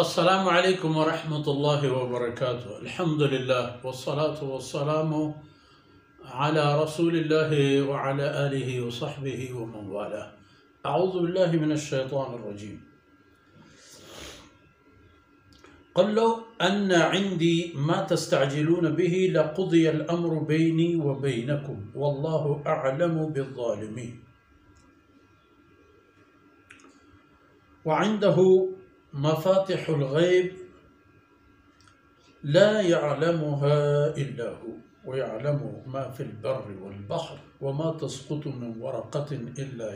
السلام عليكم ورحمة الله وبركاته. الحمد لله والصلاة والسلام على رسول الله وعلى آله وصحبه ومن والاه. أعوذ بالله من الشيطان الرجيم. قل لو أن عندي ما تستعجلون به لقضي الأمر بيني وبينكم والله أعلم بالظالمين. وعنده مفاتح الغيب لا يعلمها إلا هو ويعلم ما في البر والبحر وما تسقط من ورقة إلا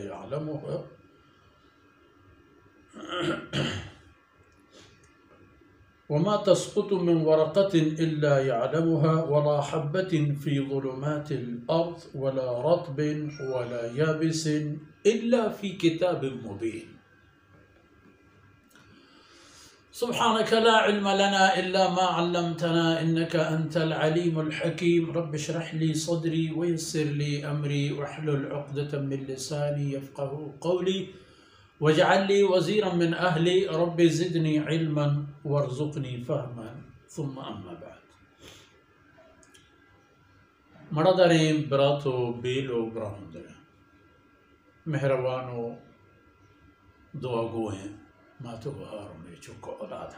يعلمها ولا حبة في ظلمات الأرض ولا رطب ولا يابس إلا في كتاب مبين. سبحانك لا علم لنا إلا ما علمتنا إنك أنت العليم الحكيم. رب اشرح لي صدري ويسر لي أمري واحلل عقدة من لساني يفقه قولي واجعل لي وزيرا من أهلي رب زدني علما وارزقني فهما. ثم أما بعد. مردارين براتو بيلو براهندر مهربانو دعا گوئیں ما تو بہاروں میں چکو اولاد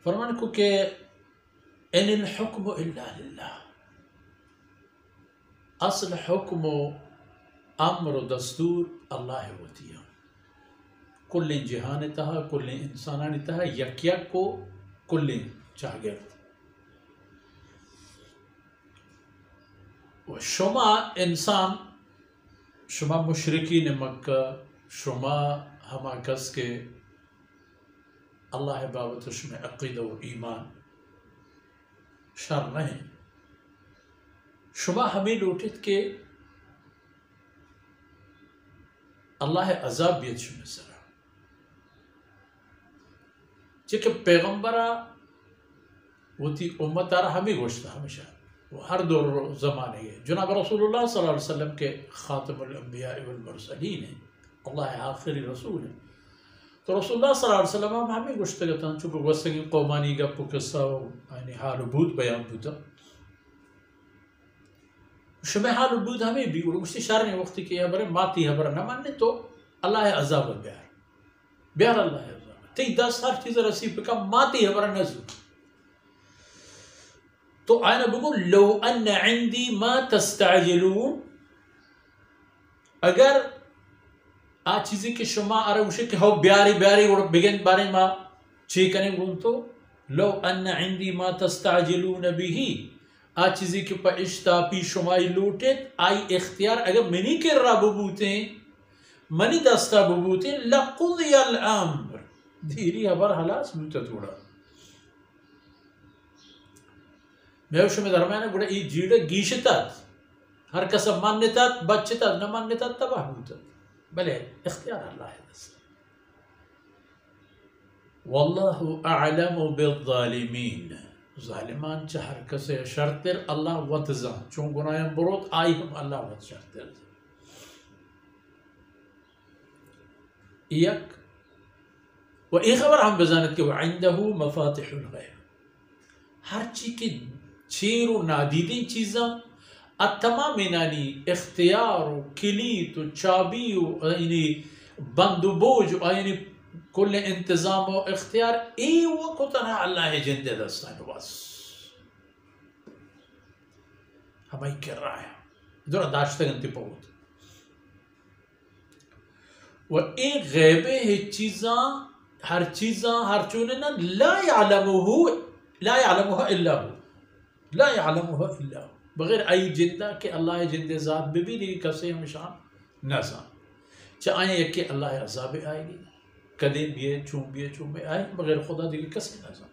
فرمان کو کہ ان الحکم الا للہ. اصل حکم و امر و دستور اللہ ہوتی ہے. کل جہان تہا کل انسانانی تہا یک یک کو کل چاگرد و شما انسان شما مشرکین مکہ شما ہما کس کے اللہ بابتش میں عقیدہ و ایمان شر نہیں شما ہمیں لوٹت کے اللہ عذاب بیت شما سرا چکہ پیغمبرہ وہ تھی امتارہ ہمیں گوشتا ہمیشہ وہ ہر دور زمانے ہے. جناب رسول اللہ صلی اللہ علیہ وسلم کے خاتم الانبیاء والمرسلین ہیں. اللہ آخری رسول ہے. تو رسول اللہ صلی اللہ علیہ وسلم ہمیں گوشتگتا چونکہ گوستگی قومانی گپو قصہ یعنی حال و بود بیان بودا شبہ حال و بود ہمیں بھی اور گوشتی شارنے وقتی کہ یہ برے ماتی ہے برے نہ ماننے تو اللہ عذاب بیار اللہ عذاب تی دس ہر چیز رسی پکا ماتی ہے برے نزو. تو آئینہ بگو لو ان عندی ما تستعجلون اگر آ چیزی کہ شما آرے وشے کہ ہو بیاری اور بگن بارے ما چی کریں گون تو لو ان عندی ما تستعجلون بھی آ چیزی کہ پا اشتاپی شمائی لوٹت آئی اختیار اگر منی کر را ببوتیں منی دستا ببوتیں لقضی الامر دھیری حبر حلاس بوتا تھوڑا میوش میں درمیانے گوڑا ای جیڑا گیشتات ہر کسب ماننتات بچتات نہ ماننتات تباہ ہوتات بلے اختیار اللہ ہے دست. واللہ اعلم بالظالمین ظالمان چہر کسے شرطر اللہ وطزان چون گناہیں بروت آئی ہم اللہ وط شرطر ایک و ای خبر ہم بزانت کہ وعندہو مفاتح الغیب ہر چی کی چیر و نادیدی چیزاں تمام انانی اختیار و کلیت و چابی و یعنی بند و بوج و یعنی کل انتظام و اختیار ای وقتنا اللہ جند دستان بس ہمیں کر رہا ہے دورا داشتا گنتی پہوت و ای غیبے ہے چیزاں ہر چوننا لا يعلمها الا ہو لا يعلمها الا ہو بغیر ای جندہ کہ اللہ جند ذات بھی نہیں کسے ہمشان نظام چاہیے کہ اللہ عذاب آئے گی کدے بھی چون بھی آئے بغیر خدا دیگے کسے نظام.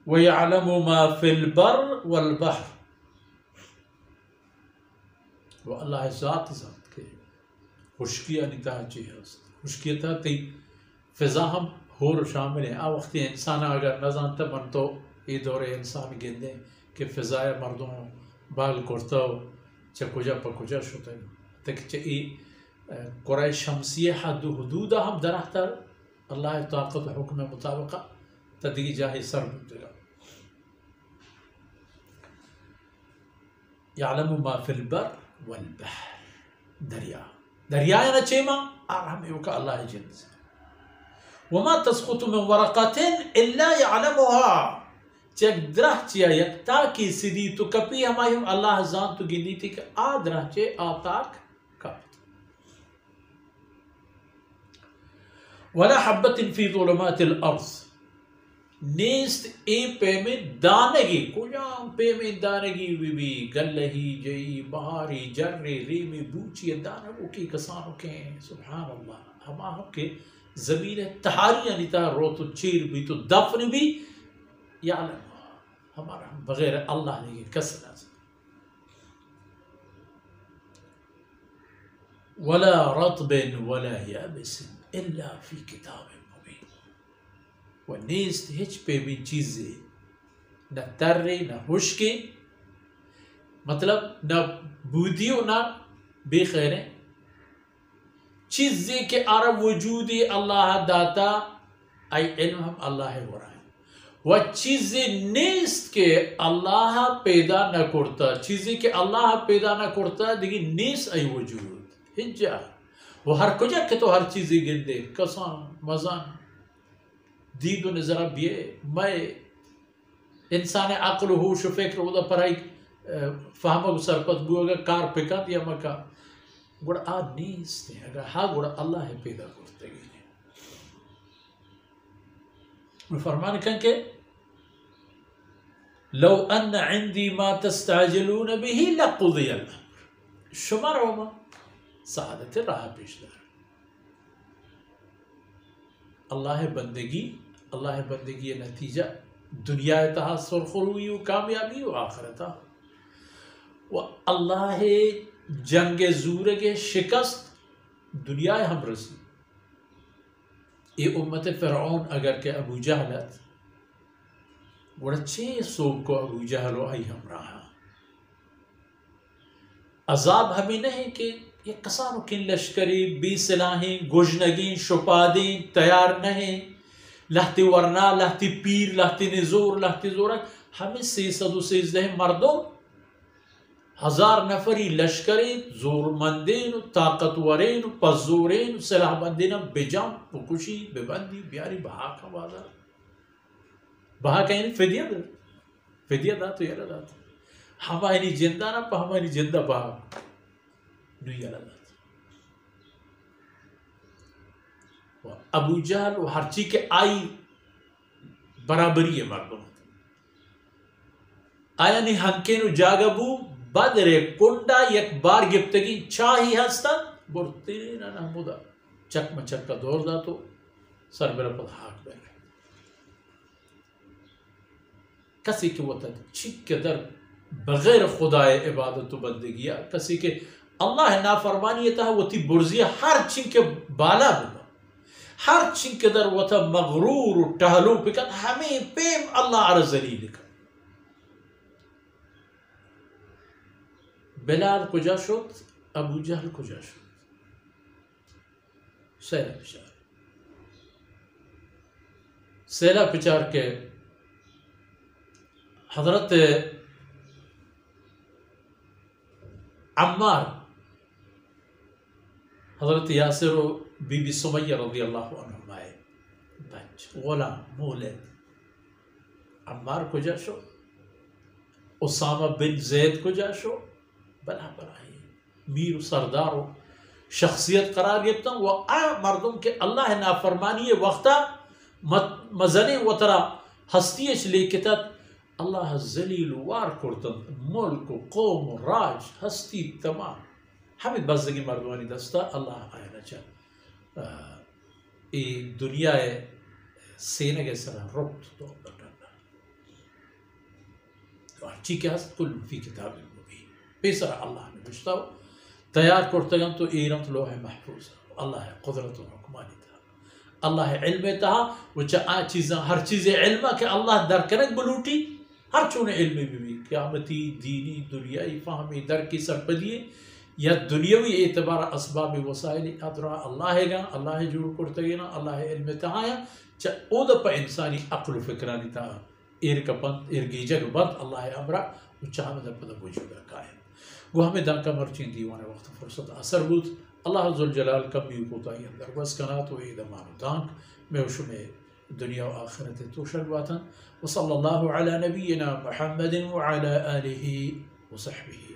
وَيَعْلَمُ مَا فِي الْبَرِّ وَالْبَحْرِ وہ اللہ ذات کے خشکیہ نتاہ چی ہے خشکیہ تا تی فضا ہم ہور شامل ہیں. وقتی انسان اگر نظام تا من تو یہ دور انسان گندے کہ فضائے مردوں بال کرتا چا کجا پا کجا شده تک چه ای قرآن شمسیہ حد و حدود ہم درختر اللہ طاقت و حکم مطابقہ تدگی جاہی سر بودگا یعلم ما فی البر والبحر دریا یا نچیما آرہمی وکا اللہ جنز وما تسقط من ورقات الا يعلمها چک درہ چیا یک تاکی سدی تو کپی ہمائی اللہ زان تو گندی تھی کہ درہ چے آتاک کپت ولا حبت فی ظلمات الارض نیست اے پیمیں دانگی کجام پیمیں دانگی بھی گلہی جئی بہاری جری ریمی بوچی دانگو کی کسانوں کے سبحان اللہ ہما ہم کے زمین تہاریاں نیتا روتو چیر بھی تو دفن بھی یعلم ہمارا بغیر اللہ نے کس لازم ولا رطب ولا یابس الا فی کتاب مبین و نیست ہچ پہ بھی چیزیں نہ ترے نہ خشکی مطلب نہ بودیو نہ بے خیریں چیزیں کے عرب وجودی اللہ داتا ای علم ہم اللہ ورائے و چیزیں نیست کے اللہ پیدا نہ کرتا چیزیں کہ اللہ پیدا نہ کرتا دیکھیں نیست ای وجود ہنجا وہ ہر کجا کہ تو ہر چیزیں گندے کسان مزان دید و نظرہ بیے میں انسان عقل و ہوش و فکر وہ دا پرائی فہمہ کو سرپت بوگا کار پکا دیا مکا گوڑا آد نیست ہے اگر ہاں گوڑا اللہ پیدا کرتے گئے میں فرمان کہن کہ لو ان عندي ما تستعجلون به لقضي الامر شمار ہوما سعادت راہ پیشدار اللہ بندگی نتیجہ دنیا تہا سرخروی و کامیابی و آخرتا و اللہ جنگ زور کے شکست دنیا ہم رسی یہ امت فرعون اگر کہ ابو جہلت بڑا چھ صوب کو ابو جہل و آئی ہم رہا عذاب ہمیں نہیں کہ یہ کسانوں کی لشکری بی سلاحیں گوجنگیں شپادیں تیار نہیں لہتی ورنا لہتی پیر لہتی نزور لہتی زورک ہمیں 313 مردوں 1000 نفری لشکری زور مندین طاقتورین پزورین سلاح بندین بجام بکشی ببندی بیاری بہا کا بازار بہا کہیں فدیہ دا تو یہ دا تو ہماری جندہ نا پا ہماری جندہ بہا نہیں یہ دا تو ابو جہل و ہر چیز کے آئی برابری ہے مردوں آیا نہیں ہنکینو جاگبو بدر کنڈا یک بار گفتگی چاہی ہستا برتین نحمودا چک مچک کا دور دا تو سر میرا پت ہاک بیرے کسی کے وہ چک کے در بغیر خدا عبادت و بندگیا کسی کے اللہ نافرمانی تھا وہ تھی برزیہ ہر چنک کے بالا بنا ہر چنک کے در وہ تھا مغرور و ٹہلو پکت ہمیں پیم اللہ عرضلی لکھا بلال کجا شد ابو جہل کجا شد سیلہ پچار کے حضرت عمار حضرت یاسر و بی بی سمیہ رضی اللہ عنہ آئے بچ غلام مولد عمار کجا شو اسامہ بن زید کجا شو بلا برائی میر و سردار و شخصیت قرار گیتا و مردم کے اللہ نافرمانی وقتا مزنی و ترا ہستیش لیکتت اللہ ذلیل وار کرتن ملک و قوم و راج ہستی تمام ہمیں بزدگی مردوانی دستا اللہ آئینا چاہ دنیا سینے کے سرہ ربط تو بٹھنا تو ہرچی کے ہست کل فی کتاب المبین پیسر اللہ نے بشتا ہو تیار کرتگم تو ایرمت لوح محفوظ اللہ قدرت و حکمانی تھا اللہ علم تھا وہ چاہ چیزاں ہر چیز علمہ کہ اللہ در کنک بلوٹی ہر چونے علم بھی قیامتی دینی دنیای فہمی در کی سرپدیے یا دنیاوی اعتبار اسباب وسائل ادرا اللہ گا اللہ جوڑ کرتگینا اللہ علم تہایا چا او دا پا انسانی عقل و فکرانی تا ایرکا بند ارگیجگ بند اللہ امرا و چاہم دا پدا وجودا قائم وہ ہمیں دانکا مرچین دیوان وقت فرصت اثر بود اللہ ذوالجلال کمی کو تائی اندر بس کنات و ایدمان دانک میں وشمے دنیا و آخرت توشل باتا وصلی اللہ علی نبینا محمد وعلى آلہ وصحبہ